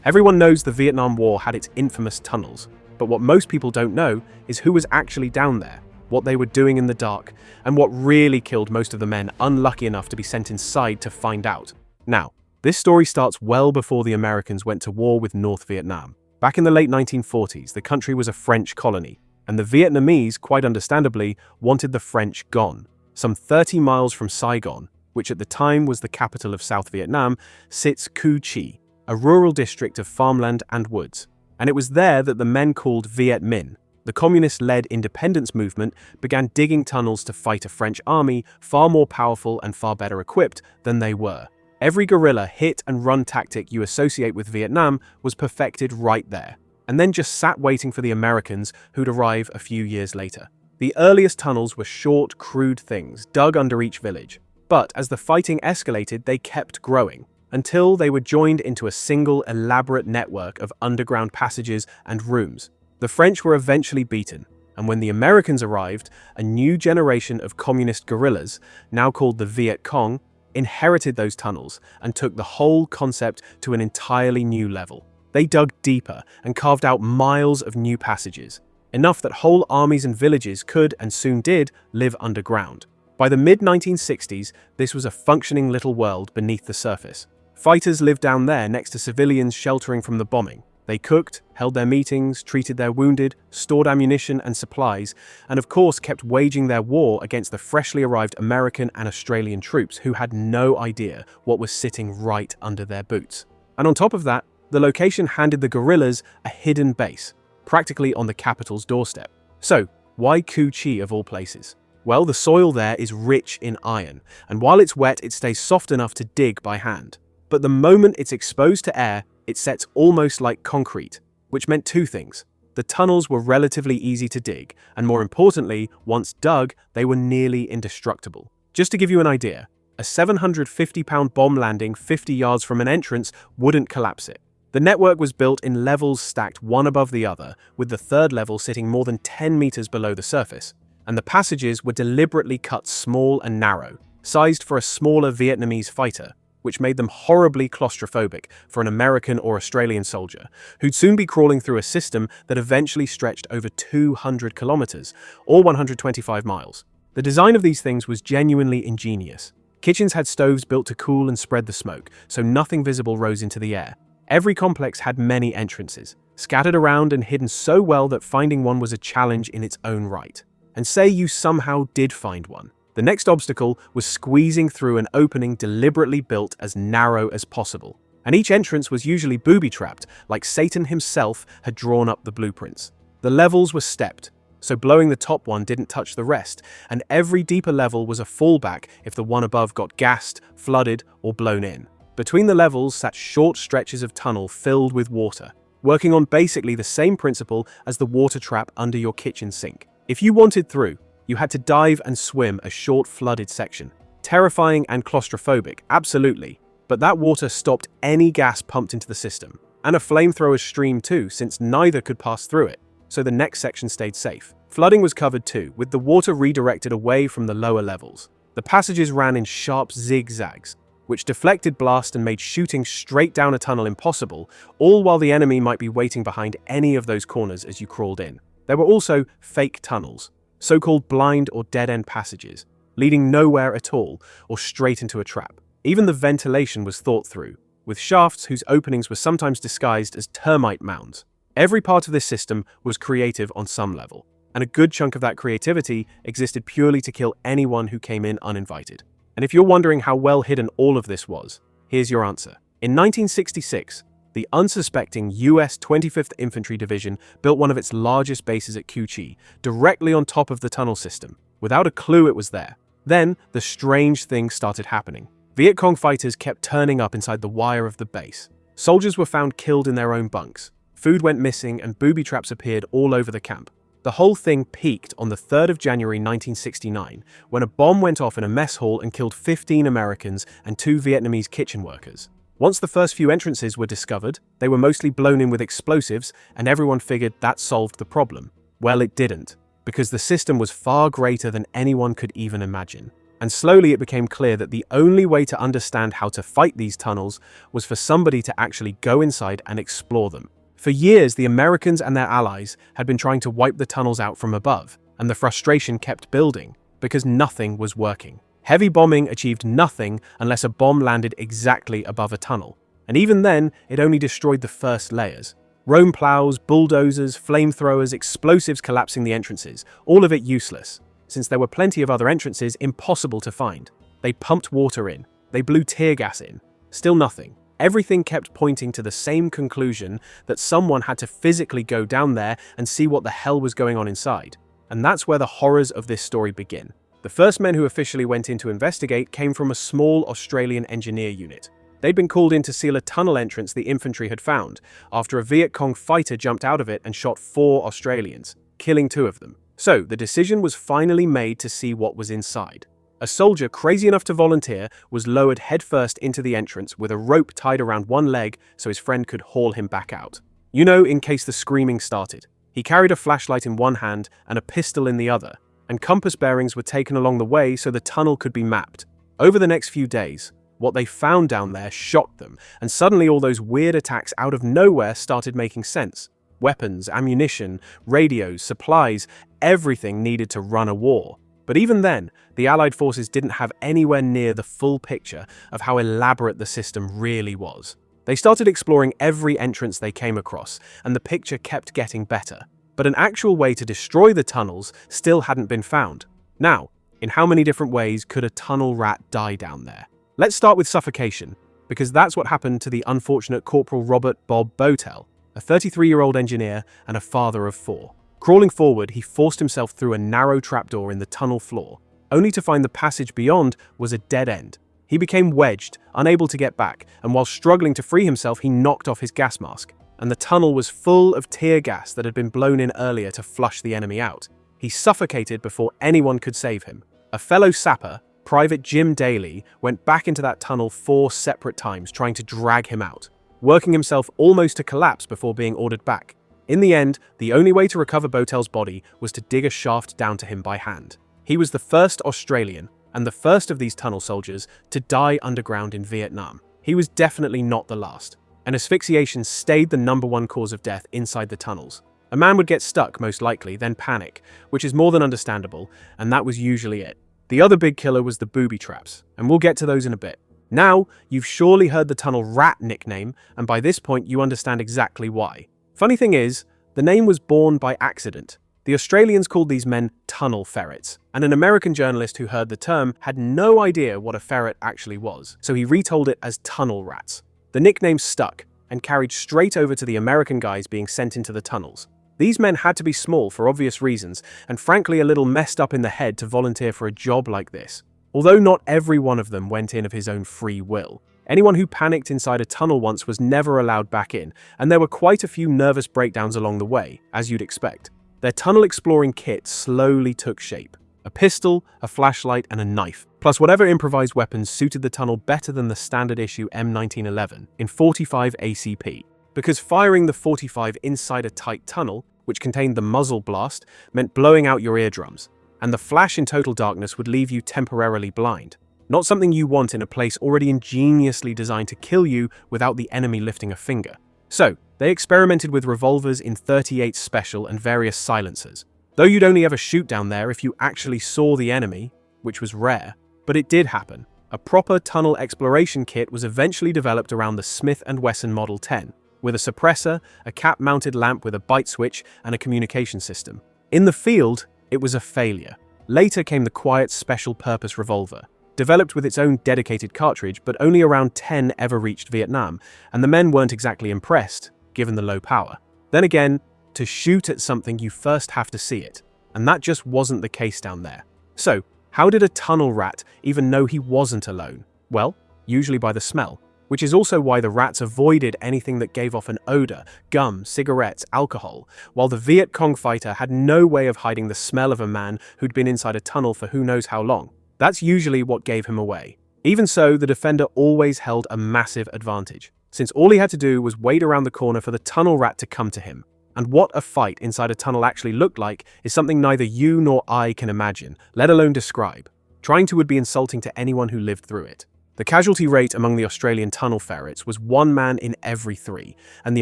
Everyone knows the Vietnam War had its infamous tunnels, but what most people don't know is who was actually down there, what they were doing in the dark, and what really killed most of the men unlucky enough to be sent inside to find out. Now, this story starts well before the Americans went to war with North Vietnam. Back in the late 1940s, the country was a French colony, and the Vietnamese, quite understandably, wanted the French gone. Some 30 miles from Saigon, which at the time was the capital of South Vietnam, sits Cu Chi, a rural district of farmland and woods. And it was there that the men called Viet Minh, the communist-led independence movement, began digging tunnels to fight a French army far more powerful and far better equipped than they were. Every guerrilla hit-and-run tactic you associate with Vietnam was perfected right there, and then just sat waiting for the Americans who'd arrive a few years later. The earliest tunnels were short, crude things dug under each village, but as the fighting escalated, they kept growing, until they were joined into a single elaborate network of underground passages and rooms. The French were eventually beaten, and when the Americans arrived, a new generation of communist guerrillas, now called the Viet Cong, inherited those tunnels and took the whole concept to an entirely new level. They dug deeper and carved out miles of new passages, enough that whole armies and villages could, and soon did, live underground. By the mid-1960s, this was a functioning little world beneath the surface. Fighters lived down there next to civilians sheltering from the bombing. They cooked, held their meetings, treated their wounded, stored ammunition and supplies, and of course kept waging their war against the freshly arrived American and Australian troops who had no idea what was sitting right under their boots. And on top of that, the location handed the guerrillas a hidden base, practically on the capital's doorstep. So, why Cu Chi of all places? Well, the soil there is rich in iron, and while it's wet, it stays soft enough to dig by hand. But the moment it's exposed to air, it sets almost like concrete, which meant two things. The tunnels were relatively easy to dig, and more importantly, once dug, they were nearly indestructible. Just to give you an idea, a 750-pound bomb landing 50 yards from an entrance wouldn't collapse it. The network was built in levels stacked one above the other, with the third level sitting more than 10 meters below the surface, and the passages were deliberately cut small and narrow, sized for a smaller Vietnamese fighter, which made them horribly claustrophobic for an American or Australian soldier, who'd soon be crawling through a system that eventually stretched over 200 kilometers, or 125 miles. The design of these things was genuinely ingenious. Kitchens had stoves built to cool and spread the smoke, so nothing visible rose into the air. Every complex had many entrances, scattered around and hidden so well that finding one was a challenge in its own right. And say you somehow did find one. The next obstacle was squeezing through an opening deliberately built as narrow as possible. And each entrance was usually booby-trapped, like Satan himself had drawn up the blueprints. The levels were stepped, so blowing the top one didn't touch the rest, and every deeper level was a fallback if the one above got gassed, flooded, or blown in. Between the levels sat short stretches of tunnel filled with water, working on basically the same principle as the water trap under your kitchen sink. If you wanted through, you had to dive and swim a short flooded section. Terrifying and claustrophobic, absolutely, but that water stopped any gas pumped into the system, and a flamethrower stream too, since neither could pass through it, so the next section stayed safe. Flooding was covered too, with the water redirected away from the lower levels. The passages ran in sharp zigzags, which deflected blast and made shooting straight down a tunnel impossible, all while the enemy might be waiting behind any of those corners as you crawled in. There were also fake tunnels, so-called blind or dead-end passages, leading nowhere at all or straight into a trap. Even the ventilation was thought through, with shafts whose openings were sometimes disguised as termite mounds. Every part of this system was creative on some level, and a good chunk of that creativity existed purely to kill anyone who came in uninvited. And if you're wondering how well hidden all of this was, here's your answer. In 1966, the unsuspecting US 25th Infantry Division built one of its largest bases at Cu Chi, directly on top of the tunnel system, without a clue it was there. Then, the strange things started happening. Viet Cong fighters kept turning up inside the wire of the base. Soldiers were found killed in their own bunks. Food went missing and booby traps appeared all over the camp. The whole thing peaked on the 3rd of January 1969, when a bomb went off in a mess hall and killed 15 Americans and 2 Vietnamese kitchen workers. Once the first few entrances were discovered, they were mostly blown in with explosives, and everyone figured that solved the problem. Well, it didn't, because the system was far greater than anyone could even imagine. And slowly it became clear that the only way to understand how to fight these tunnels was for somebody to actually go inside and explore them. For years, the Americans and their allies had been trying to wipe the tunnels out from above, and the frustration kept building because nothing was working. Heavy bombing achieved nothing unless a bomb landed exactly above a tunnel, and even then, it only destroyed the first layers. Roam plows, bulldozers, flamethrowers, explosives collapsing the entrances, all of it useless, since there were plenty of other entrances impossible to find. They pumped water in, they blew tear gas in, still nothing. Everything kept pointing to the same conclusion, that someone had to physically go down there and see what the hell was going on inside. And that's where the horrors of this story begin. The first men who officially went in to investigate came from a small Australian engineer unit. They'd been called in to seal a tunnel entrance the infantry had found, after a Viet Cong fighter jumped out of it and shot 4 Australians, killing 2 of them. So, the decision was finally made to see what was inside. A soldier crazy enough to volunteer was lowered headfirst into the entrance with a rope tied around one leg so his friend could haul him back out. You know, in case the screaming started. He carried a flashlight in one hand and a pistol in the other, and compass bearings were taken along the way so the tunnel could be mapped. Over the next few days, what they found down there shocked them, and suddenly all those weird attacks out of nowhere started making sense. Weapons, ammunition, radios, supplies, everything needed to run a war. But even then, the Allied forces didn't have anywhere near the full picture of how elaborate the system really was. They started exploring every entrance they came across, and the picture kept getting better. But an actual way to destroy the tunnels still hadn't been found. Now, in how many different ways could a tunnel rat die down there? Let's start with suffocation, because that's what happened to the unfortunate Corporal Robert Bob Botel, a 33-year-old engineer and a father of 4. Crawling forward, he forced himself through a narrow trapdoor in the tunnel floor, only to find the passage beyond was a dead end. He became wedged, unable to get back, and while struggling to free himself, he knocked off his gas mask, and the tunnel was full of tear gas that had been blown in earlier to flush the enemy out. He suffocated before anyone could save him. A fellow sapper, Private Jim Daly, went back into that tunnel 4 separate times trying to drag him out, working himself almost to collapse before being ordered back. In the end, the only way to recover Botel's body was to dig a shaft down to him by hand. He was the first Australian, and the first of these tunnel soldiers, to die underground in Vietnam. He was definitely not the last, and asphyxiation stayed the #1 cause of death inside the tunnels. A man would get stuck, most likely, then panic, which is more than understandable, and that was usually it. The other big killer was the booby traps, and we'll get to those in a bit. Now, you've surely heard the tunnel rat nickname, and by this point you understand exactly why. Funny thing is, the name was born by accident. The Australians called these men tunnel ferrets, and an American journalist who heard the term had no idea what a ferret actually was, so he retold it as tunnel rats. The nickname stuck, and carried straight over to the American guys being sent into the tunnels. These men had to be small for obvious reasons, and frankly a little messed up in the head to volunteer for a job like this. Although not every one of them went in of his own free will. Anyone who panicked inside a tunnel once was never allowed back in, and there were quite a few nervous breakdowns along the way, as you'd expect. Their tunnel exploring kit slowly took shape. A pistol, a flashlight, and a knife, plus whatever improvised weapons suited the tunnel better than the standard issue M1911 in 45 ACP. Because firing the 45 inside a tight tunnel, which contained the muzzle blast, meant blowing out your eardrums, and the flash in total darkness would leave you temporarily blind. Not something you want in a place already ingeniously designed to kill you without the enemy lifting a finger. So, they experimented with revolvers in 38 Special and various silencers. Though you'd only ever shoot down there if you actually saw the enemy, which was rare, but it did happen. A proper tunnel exploration kit was eventually developed around the Smith & Wesson Model 10, with a suppressor, a cap-mounted lamp with a bite switch, and a communication system. In the field, it was a failure. Later came the quiet special-purpose revolver, developed with its own dedicated cartridge, but only around 10 ever reached Vietnam, and the men weren't exactly impressed, given the low power. Then again, to shoot at something you first have to see it, and that just wasn't the case down there. So, how did a tunnel rat even know he wasn't alone? Well, usually by the smell, which is also why the rats avoided anything that gave off an odor, gum, cigarettes, alcohol, while the Viet Cong fighter had no way of hiding the smell of a man who'd been inside a tunnel for who knows how long. That's usually what gave him away. Even so, the defender always held a massive advantage, since all he had to do was wait around the corner for the tunnel rat to come to him. And what a fight inside a tunnel actually looked like is something neither you nor I can imagine, let alone describe. Trying to would be insulting to anyone who lived through it. The casualty rate among the Australian tunnel ferrets was 1 man in every 3, and the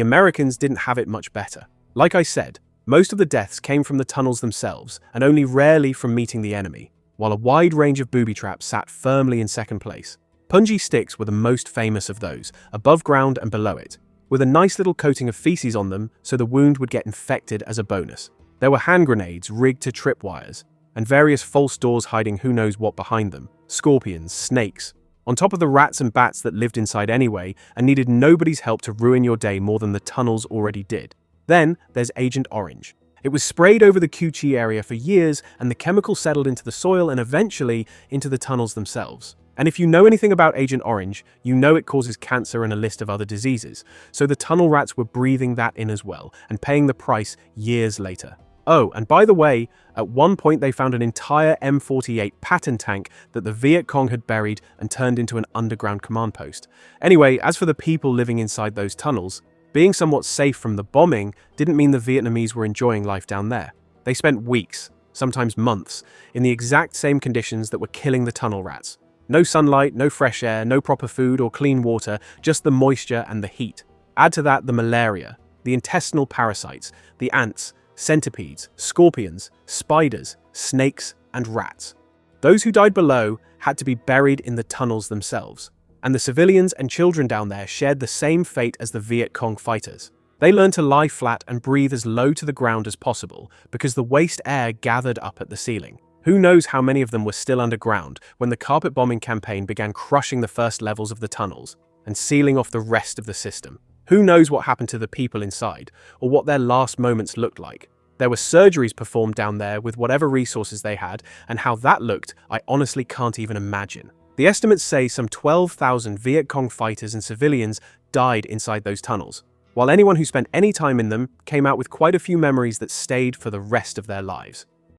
Americans didn't have it much better. Like I said, most of the deaths came from the tunnels themselves, and only rarely from meeting the enemy, while a wide range of booby traps sat firmly in second place. Punji sticks were the most famous of those, above ground and below it, with a nice little coating of feces on them so the wound would get infected as a bonus. There were hand grenades rigged to tripwires, and various false doors hiding who knows what behind them, scorpions, snakes, on top of the rats and bats that lived inside anyway and needed nobody's help to ruin your day more than the tunnels already did. Then there's Agent Orange. It was sprayed over the Cu-Chi area for years, and the chemical settled into the soil and eventually into the tunnels themselves. And if you know anything about Agent Orange, you know it causes cancer and a list of other diseases, so the tunnel rats were breathing that in as well, and paying the price years later. Oh, and by the way, at one point they found an entire M48 Patton tank that the Viet Cong had buried and turned into an underground command post. Anyway, as for the people living inside those tunnels, being somewhat safe from the bombing didn't mean the Vietnamese were enjoying life down there. They spent weeks, sometimes months, in the exact same conditions that were killing the tunnel rats. No sunlight, no fresh air, no proper food or clean water, just the moisture and the heat. Add to that the malaria, the intestinal parasites, the ants, centipedes, scorpions, spiders, snakes, and rats. Those who died below had to be buried in the tunnels themselves, and the civilians and children down there shared the same fate as the Viet Cong fighters. They learned to lie flat and breathe as low to the ground as possible because the waste air gathered up at the ceiling. Who knows how many of them were still underground when the carpet bombing campaign began crushing the first levels of the tunnels and sealing off the rest of the system. Who knows what happened to the people inside, or what their last moments looked like. There were surgeries performed down there with whatever resources they had, and how that looked, I honestly can't even imagine. The estimates say some 12,000 Viet Cong fighters and civilians died inside those tunnels, while anyone who spent any time in them came out with quite a few memories that stayed for the rest of their lives.